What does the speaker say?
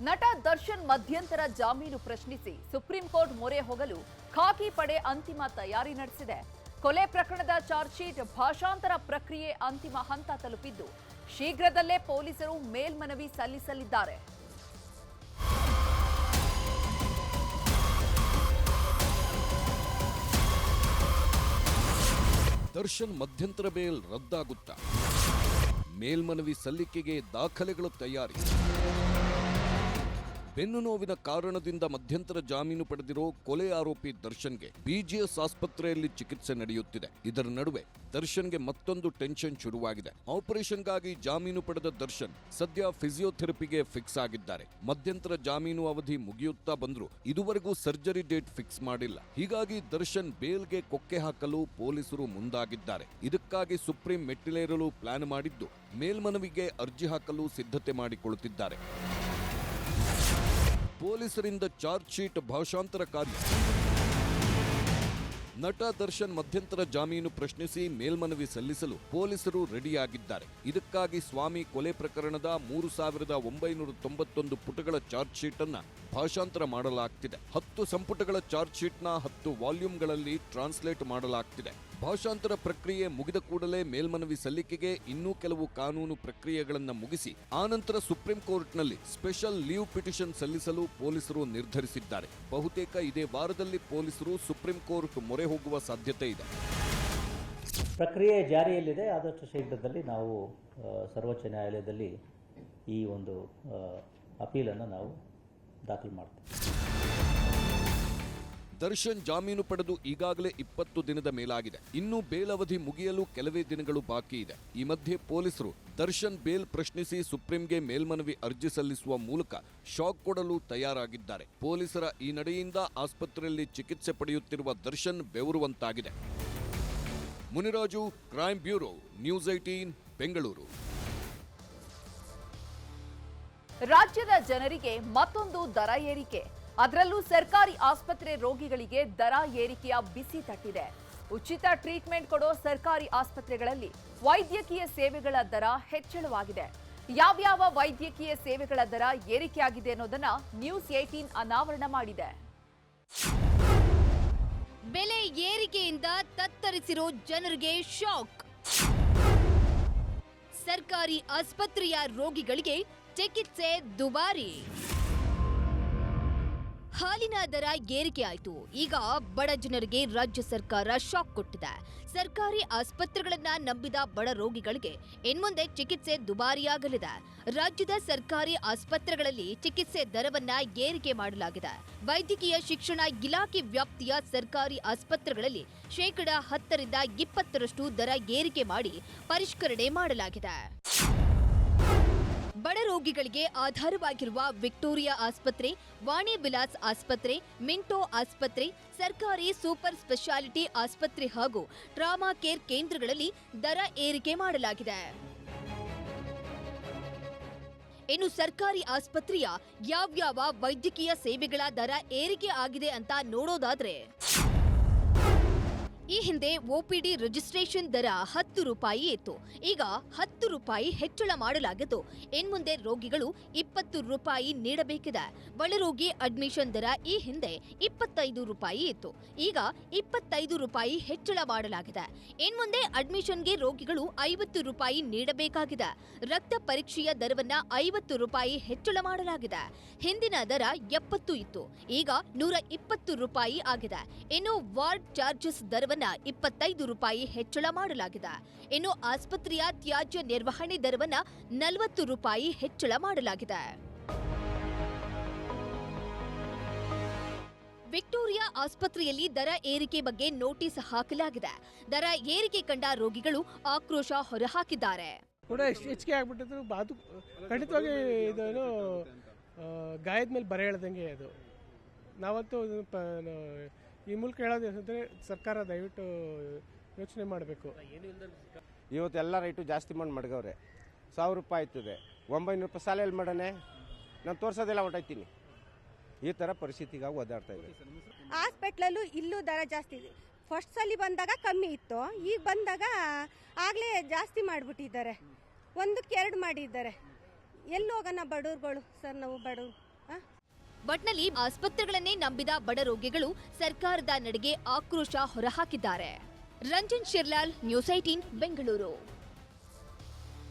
ನಟ ದರ್ಶನ್ ಮಧ್ಯಂತರ ಜಾಮೀನು ಪ್ರಶ್ನಿಸಿ ಸುಪ್ರೀಂ ಕೋರ್ಟ್ ಮೊರೆ ಹೋಗಲು ಖಾಕಿ ಪಡೆ ಅಂತಿಮ ತಯಾರಿ ನಡೆಸಿದೆ. ಕೊಲೆ ಪ್ರಕರಣದ ಚಾರ್ಜ್ ಶೀಟ್ ಭಾಷಾಂತರ ಪ್ರಕ್ರಿಯೆ ಅಂತಿಮ ಹಂತ ತಲುಪಿದ್ದು ಶೀಘ್ರದಲ್ಲೇ ಪೊಲೀಸರು ಮೇಲ್ಮನವಿ ಸಲ್ಲಿಸಲಿದ್ದಾರೆ. ದರ್ಶನ್ ಮಧ್ಯಂತರ ಬೇಲ್ ರದ್ದಾಗುತ್ತಾ? ಮೇಲ್ಮನವಿ ಸಲ್ಲಿಕೆಗೆ ದಾಖಲೆಗಳ ತಯಾರಿ. ಬೆನ್ನು ನೋವಿನ ಕಾರಣದಿಂದ ಮಧ್ಯಂತರ ಜಾಮೀನು ಪಡೆದಿರೋ ಕೊಲೆ ಆರೋಪಿ ದರ್ಶನ್ಗೆ ಬಿಜಿಎಸ್ ಆಸ್ಪತ್ರೆಯಲ್ಲಿ ಚಿಕಿತ್ಸೆ ನಡೆಯುತ್ತಿದೆ. ಇದರ ನಡುವೆ ದರ್ಶನ್ಗೆ ಮತ್ತೊಂದು ಟೆನ್ಷನ್ ಶುರುವಾಗಿದೆ. ಆಪರೇಷನ್ಗಾಗಿ ಜಾಮೀನು ಪಡೆದ ದರ್ಶನ್ ಸದ್ಯ ಫಿಸಿಯೋಥೆರಪಿಗೆ ಫಿಕ್ಸ್ ಆಗಿದ್ದಾರೆ. ಮಧ್ಯಂತರ ಜಾಮೀನು ಅವಧಿ ಮುಗಿಯುತ್ತಾ ಬಂದ್ರು ಇದುವರೆಗೂ ಸರ್ಜರಿ ಡೇಟ್ ಫಿಕ್ಸ್ ಮಾಡಿಲ್ಲ. ಹೀಗಾಗಿ ದರ್ಶನ್ ಬೇಲ್ಗೆ ಕೊಕ್ಕೆ ಹಾಕಲು ಪೊಲೀಸರು ಮುಂದಾಗಿದ್ದಾರೆ. ಇದಕ್ಕಾಗಿ ಸುಪ್ರೀಂ ಮೆಟ್ಟಿಲೇರಲು ಪ್ಲಾನ್ ಮಾಡಿದ್ದು ಮೇಲ್ಮನವಿಗೆ ಅರ್ಜಿ ಹಾಕಲು ಸಿದ್ಧತೆ ಮಾಡಿಕೊಳ್ಳುತ್ತಿದ್ದಾರೆ. ಪೊಲೀಸರಿಂದ ಚಾರ್ಜ್ ಶೀಟ್ ಭಾಷಾಂತರ ಕಾರ್ಯ. ನಟ ದರ್ಶನ್ ಮಧ್ಯಂತರ ಜಾಮೀನು ಪ್ರಶ್ನಿಸಿ ಮೇಲ್ಮನವಿ ಸಲ್ಲಿಸಲು ಪೊಲೀಸರು ರೆಡಿಯಾಗಿದ್ದಾರೆ. ಇದಕ್ಕಾಗಿ ಸ್ವಾಮಿ ಕೊಲೆ ಪ್ರಕರಣದ 3991 ಪುಟಗಳ ಚಾರ್ಜ್ ಶೀಟ್ ಅನ್ನ ಭಾಷಾಂತರ ಮಾಡಲಾಗ್ತಿದೆ. 10 ಸಂಪುಟಗಳ ಚಾರ್ಜ್ ಶೀಟ್ನ 10 ವಾಲ್ಯೂಮ್ಗಳಲ್ಲಿ ಟ್ರಾನ್ಸ್ಲೇಟ್ ಮಾಡಲಾಗ್ತಿದೆ. ಭಾಷಾಂತರ ಪ್ರಕ್ರಿಯೆ ಮುಗಿದ ಕೂಡಲೇ ಮೇಲ್ಮನವಿ ಸಲ್ಲಿಕೆಗೆ ಇನ್ನೂ ಕೆಲವು ಕಾನೂನು ಪ್ರಕ್ರಿಯೆಗಳನ್ನು ಮುಗಿಸಿ ಆನಂತರ ಸುಪ್ರೀಂ ಕೋರ್ಟ್ನಲ್ಲಿ ಸ್ಪೆಷಲ್ ಲೀವ್ ಪಿಟಿಷನ್ ಸಲ್ಲಿಸಲು ಪೊಲೀಸರು ನಿರ್ಧರಿಸಿದ್ದಾರೆ. ಬಹುತೇಕ ಇದೇ ವಾರದಲ್ಲಿ ಪೊಲೀಸರು ಸುಪ್ರೀಂ ಕೋರ್ಟ್ ಮೊರೆ ಹೋಗುವ ಸಾಧ್ಯತೆ ಇದೆ. ಪ್ರಕ್ರಿಯೆ ಜಾರಿಯಲ್ಲಿದೆ. ಆದಷ್ಟು ಶೀಘ್ರದಲ್ಲಿ ನಾವು ಸರ್ವೋಚ್ಚ ನ್ಯಾಯಾಲಯದಲ್ಲಿ ಈ ಒಂದು ಅಪೀಲನ್ನು ನಾವು ದಾಖಲು ಮಾಡ್ತೇವೆ. ದರ್ಶನ್ ಜಾಮೀನು ಪಡೆದು ಈಗಾಗಲೇ 20 ದಿನದ ಮೇಲಾಗಿದೆ. ಇನ್ನು ಬೇಲ್ ಅವಧಿ ಮುಗಿಯಲು ಕೆಲವೇ ದಿನಗಳು ಬಾಕಿ ಇದೆ. ಈ ಮಧ್ಯೆ ಪೊಲೀಸರು ದರ್ಶನ್ ಬೇಲ್ ಪ್ರಶ್ನಿಸಿ ಸುಪ್ರೀಂಗೆ ಮೇಲ್ಮನವಿ ಅರ್ಜಿ ಸಲ್ಲಿಸುವ ಮೂಲಕ ಶಾಕ್ ಕೊಡಲು ತಯಾರಾಗಿದ್ದಾರೆ. ಪೊಲೀಸರ ಈ ನಡೆಯಿಂದ ಆಸ್ಪತ್ರೆಯಲ್ಲಿ ಚಿಕಿತ್ಸೆ ಪಡೆಯುತ್ತಿರುವ ದರ್ಶನ್ ಬೆವರುವಂತಾಗಿದೆ. Muniraju, crime bureau, news 18, Bengaluru. ರಾಜ್ಯದ ಜನರಿಗೆ ಮತ್ತೊಂದು ದರ ಏರಿಕೆ. ಅದರಲ್ಲೂ ಸರ್ಕಾರಿ ಆಸ್ಪತ್ರೆ ರೋಗಿಗಳಿಗೆ ದರ ಏರಿಕೆಯ ಬಿಸಿ ತಟ್ಟಿದೆ. ಉಚಿತ ಟ್ರೀಟ್ಮೆಂಟ್ ಕೊಡೋ ಸರ್ಕಾರಿ ಆಸ್ಪತ್ರೆಗಳಲ್ಲಿ ವೈದ್ಯಕೀಯ ಸೇವೆಗಳ ದರ ಹೆಚ್ಚಳವಾಗಿದೆ. ಯಾವ್ಯಾವ ವೈದ್ಯಕೀಯ ಸೇವೆಗಳ ದರ ಏರಿಕೆಯಾಗಿದೆ ಅನ್ನೋದನ್ನ ನ್ಯೂಸ್ 18 ಅನಾವರಣ ಮಾಡಿದೆ. ಬೆಲೆ ಏರಿಕೆಯಿಂದ ತತ್ತರಿಸಿರೋ ಜನರಿಗೆ ಶಾಕ್. ಸರ್ಕಾರಿ ಆಸ್ಪತ್ರೆಯ ರೋಗಿಗಳಿಗೆ ಚಿಕಿತ್ಸೆ ದುಬಾರಿ. ಹಾಲಿನ ದರ ಏರಿಕೆ ಆಯಿತು. ಈಗ ಬಡ ಜನರಿಗೆ ರಾಜ್ಯ ಸರ್ಕಾರ ಶಾಕ್ ಕೊಟ್ಟಿದೆ. ಸರ್ಕಾರಿ ಆಸ್ಪತ್ರೆಗಳನ್ನ ನಂಬಿದ ಬಡ ರೋಗಿಗಳಿಗೆ ಇನ್ಮುಂದೆ ಚಿಕಿತ್ಸೆ ದುಬಾರಿಯಾಗಲಿದೆ. ರಾಜ್ಯದ ಸರ್ಕಾರಿ ಆಸ್ಪತ್ರೆಗಳಲ್ಲಿ ಚಿಕಿತ್ಸೆ ದರವನ್ನ ಏರಿಕೆ ಮಾಡಲಾಗಿದೆ. ವೈದ್ಯಕೀಯ ಶಿಕ್ಷಣ ಇಲಾಖೆ ವ್ಯಾಪ್ತಿಯ ಸರ್ಕಾರಿ ಆಸ್ಪತ್ರೆಗಳಲ್ಲಿ 10% 20% ದರ ಏರಿಕೆ ಮಾಡಿ ಪರಿಷ್ಕರಣೆ ಮಾಡಲಾಗಿದೆ. ಬಡ ರೋಗಿಗಳಿಗೆ ಆಧಾರವಾಗಿರುವ ವಿಕ್ಟೋರಿಯಾ ಆಸ್ಪತ್ರೆ, ವಾಣಿ ವಿಲಾಸ್ ಆಸ್ಪತ್ರೆ, ಮಿಂಟೋ ಆಸ್ಪತ್ರೆ, ಸರ್ಕಾರಿ ಸೂಪರ್ ಸ್ಪೆಷಾಲಿಟಿ ಆಸ್ಪತ್ರೆ ಹಾಗೂ ಟ್ರಾಮಾ ಕೇರ್ ಕೇಂದ್ರಗಳಲ್ಲಿ ದರ ಏರಿಕೆ ಮಾಡಲಾಗಿದೆ. ಇನ್ನು ಸರ್ಕಾರಿ ಆಸ್ಪತ್ರೆಯ ಯಾವ್ಯಾವ ವೈದ್ಯಕೀಯ ಸೇವೆಗಳ ದರ ಏರಿಕೆ ಆಗಿದೆ ಅಂತ ನೋಡೋದಾದ್ರೆ, ಈ ಹಿಂದೆ ಒಪಿಡಿ ರಿಜಿಸ್ಟ್ರೇಷನ್ ದರ 10 ರೂಪಾಯಿ ಇತ್ತು. ಈಗ 10 ರೂಪಾಯಿ ಹೆಚ್ಚಳ ಮಾಡಲಾಗಿದ್ದು ಇನ್ಮುಂದೆ ರೋಗಿಗಳು 20 ರೂಪಾಯಿ ನೀಡಬೇಕಿದೆ. ಒಳರೋಗಿ ಅಡ್ಮಿಷನ್ ದರ ಈ ಹಿಂದೆ 25 ರೂಪಾಯಿ ಇತ್ತು. ಈಗ 25 ರೂಪಾಯಿ ಹೆಚ್ಚಳ ಮಾಡಲಾಗಿದೆ. ಇನ್ಮುಂದೆ ಅಡ್ಮಿಷನ್ಗೆ ರೋಗಿಗಳು 50 ರೂಪಾಯಿ ನೀಡಬೇಕಾಗಿದೆ. ರಕ್ತ ಪರೀಕ್ಷೆಯ ದರವನ್ನ 50 ರೂಪಾಯಿ ಹೆಚ್ಚಳ ಮಾಡಲಾಗಿದೆ. ಹಿಂದಿನ ದರ 70 ಇತ್ತು. ಈಗ 120 ರೂಪಾಯಿ ಆಗಿದೆ. ಇನ್ನು ವಾರ್ಡ್ ಚಾರ್ಜಸ್ ದರವನ್ನ 25 ರೂಪಾಯಿ ಹೆಚ್ಚಳ ಮಾಡಲಾಗಿದೆ. ಇನ್ನು ಆಸ್ಪತ್ರೆಯ ತ್ಯಾಜ್ಯ ನಿರ್ವಹಣೆ ದರವನ್ನ 40 ರೂಪಾಯಿ ಹೆಚ್ಚಳ ಮಾಡಲಾಗಿದೆ. ವಿಕ್ಟೋರಿಯಾ ಆಸ್ಪತ್ರೆಯಲ್ಲಿ ದರ ಏರಿಕೆ ಬಗ್ಗೆ ನೋಟಿಸ್ ಹಾಕಲಾಗಿದೆ. ದರ ಏರಿಕೆ ಕಂಡ ರೋಗಿಗಳು ಆಕ್ರೋಶ ಹೊರಹಾಕಿದ್ದಾರೆ. ಹೆಚ್ಚಿಗೆ ಆಗ್ಬಿಟ್ಟಿದ್ರು ಅದು ಖಂಡಿತವಾಗಿ ಇದೇನು ಗಾಯದ ಮೇಲೆ ಬರೆ ಹೇಳ್ದಂಗೆ. ಅದು ನಾವಂತೂ ಈ ಮೂಲಕ ಹೇಳೋದು ಏನಂದರೆ ಸರ್ಕಾರ ದಯವಿಟ್ಟು ಯೋಚನೆ ಮಾಡಬೇಕು. ಇವತ್ತೆಲ್ಲ ರೈಟು ಜಾಸ್ತಿ ಮಾಡಿ ಮಡ್ಗವ್ರೆ. 1000 ರೂಪಾಯಿ ಆಯ್ತದೆ, 900 ರೂಪಾಯಿ ಸಾಲೆಯಲ್ಲಿ ಮಾಡೋಣ, ನಾನು ತೋರಿಸೋದೆಲ್ಲ ಹೊಟ್ಟೈತೀನಿ. ಈ ಥರ ಪರಿಸ್ಥಿತಿಗಾಗಿ ಓದಾಡ್ತಾ ಇದೆ. ಹಾಸ್ಪಿಟ್ಲಲ್ಲೂ ಇಲ್ಲೂ ದರ ಜಾಸ್ತಿ ಇದೆ. ಫಸ್ಟ್ ಸಲ ಬಂದಾಗ ಕಮ್ಮಿ ಇತ್ತು, ಈಗ ಬಂದಾಗ ಆಗಲೇ ಜಾಸ್ತಿ ಮಾಡಿಬಿಟ್ಟಿದ್ದಾರೆ. 1ಕ್ಕೆ 2 ಮಾಡಿದ್ದಾರೆ. ಎಲ್ಲಿ ಹೋಗೋಣ ಬಡವ್ರುಗಳು ಸರ್, ನಾವು ಬಡವ್ರು. ಹಾಂ, ಒಟ್ನಲ್ಲಿ ಆಸ್ಪತ್ರೆಗಳನ್ನೇ ನಂಬಿದ ಬಡ ರೋಗಿಗಳು ಸರ್ಕಾರದ ನಡೆಗೆ ಆಕ್ರೋಶ ಹೊರಹಾಕಿದ್ದಾರೆ. ರಂಜನ್ ಶಿರ್ಲಾಲ್, ನ್ಯೂಸ್ 18 ಬೆಂಗಳೂರು.